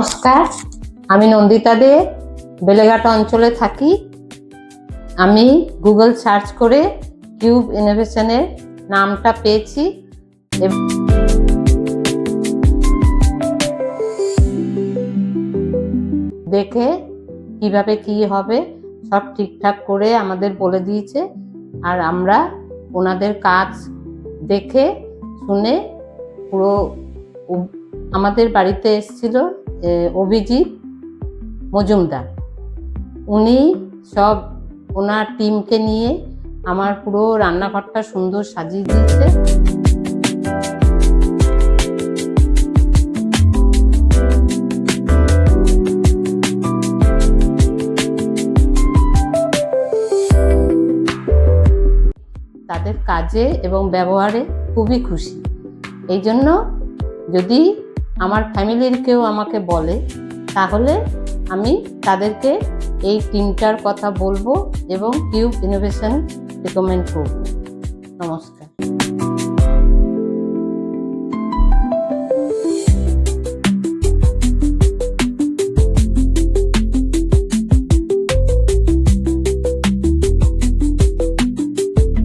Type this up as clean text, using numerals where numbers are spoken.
নমস্কার, আমি নন্দিতা দে, বেলেঘাট অঞ্চলে থাকি। আমি গুগল সার্চ করে কিউব ইনোভেশনের নামটা পেয়েছি। দেখে কিভাবে কি হবে সব ঠিকঠাক করে আমাদের বলে দিয়েছে। আর আমরা ওনাদের কাজ দেখে শুনে পুরো আমাদের বাড়িতে এসেছিল অভিজিৎ মজুমদার। উনি সব ওনার টিমকে নিয়ে আমার পুরো রান্নাঘরটা সুন্দর সাজিয়ে দিয়েছে। তাদের কাজে এবং ব্যবহারে খুবই খুশি। এই জন্য যদি আমার ফ্যামিলির কেউ আমাকে বলে তাহলে আমি তাদেরকে এই টিমটার কথা বলবো এবং কিউব ইনোভেশন রেকমেন্ড করব। নমস্কার।